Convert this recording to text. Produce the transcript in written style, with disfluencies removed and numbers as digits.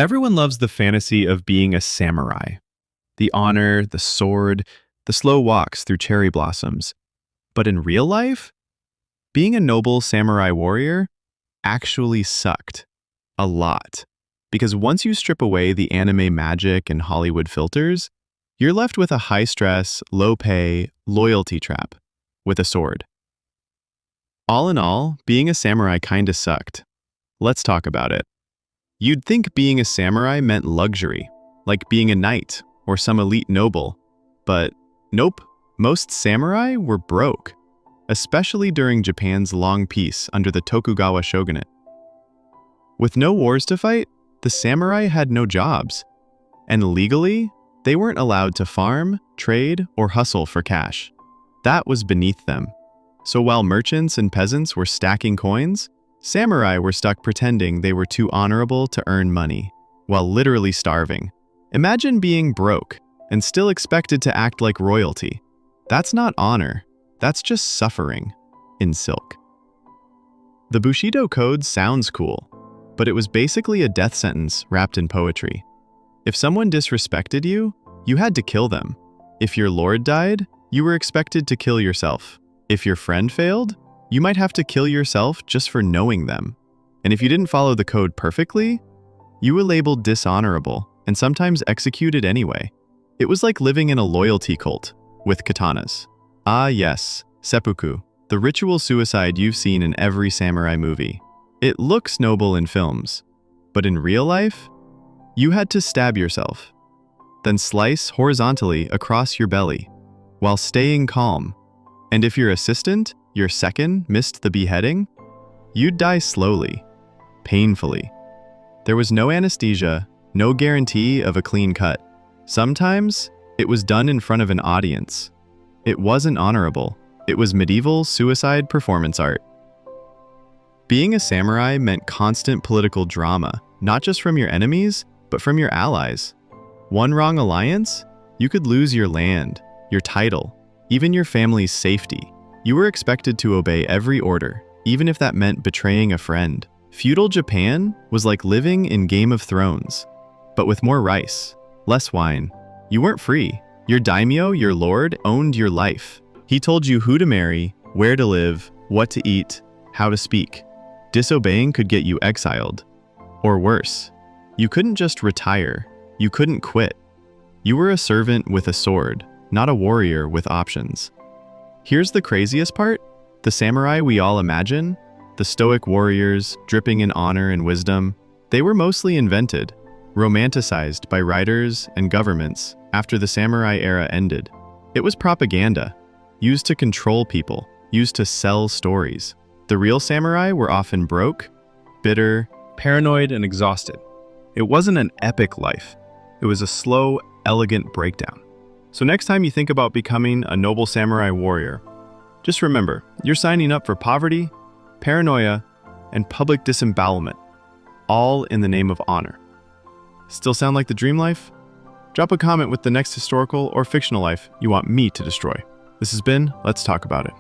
Everyone loves the fantasy of being a samurai. The honor, the sword, the slow walks through cherry blossoms. But in real life, being a noble samurai warrior actually sucked. A lot. Because once you strip away the anime magic and Hollywood filters, you're left with a high-stress, low-pay, loyalty trap with a sword. All in all, being a samurai kinda sucked. Let's talk about it. You'd think being a samurai meant luxury, like being a knight or some elite noble. But nope, most samurai were broke, especially during Japan's long peace under the Tokugawa shogunate. With no wars to fight, the samurai had no jobs, and legally, they weren't allowed to farm, trade, or hustle for cash. That was beneath them. So while merchants and peasants were stacking coins, samurai were stuck pretending they were too honorable to earn money, while literally starving. Imagine being broke and still expected to act like royalty. That's not honor, that's just suffering in silk. The Bushido Code sounds cool, but it was basically a death sentence wrapped in poetry. If someone disrespected you, you had to kill them. If your lord died, you were expected to kill yourself. If your friend failed, you might have to kill yourself just for knowing them. And if you didn't follow the code perfectly, you were labeled dishonorable and sometimes executed anyway. It was like living in a loyalty cult with katanas. Ah yes, seppuku, the ritual suicide you've seen in every samurai movie. It looks noble in films, but in real life, you had to stab yourself, then slice horizontally across your belly while staying calm. And if your assistant, your second, missed the beheading, you'd die slowly, painfully. There was no anesthesia, no guarantee of a clean cut. Sometimes, it was done in front of an audience. It wasn't honorable. It was medieval suicide performance art. Being a samurai meant constant political drama, not just from your enemies, but from your allies. One wrong alliance, you could lose your land, your title, even your family's safety. You were expected to obey every order, even if that meant betraying a friend. Feudal Japan was like living in Game of Thrones, but with more rice, less wine. You weren't free. Your daimyo, your lord, owned your life. He told you who to marry, where to live, what to eat, how to speak. Disobeying could get you exiled. Or worse, you couldn't just retire. You couldn't quit. You were a servant with a sword, not a warrior with options. Here's the craziest part. The samurai we all imagine, the stoic warriors dripping in honor and wisdom, they were mostly invented, romanticized by writers and governments after the samurai era ended. It was propaganda, used to control people, used to sell stories. The real samurai were often broke, bitter, paranoid, and exhausted. It wasn't an epic life. It was a slow, elegant breakdown. So next time you think about becoming a noble samurai warrior, just remember, you're signing up for poverty, paranoia, and public disembowelment, all in the name of honor. Still sound like the dream life? Drop a comment with the next historical or fictional life you want me to destroy. This has been Let's Talk About It.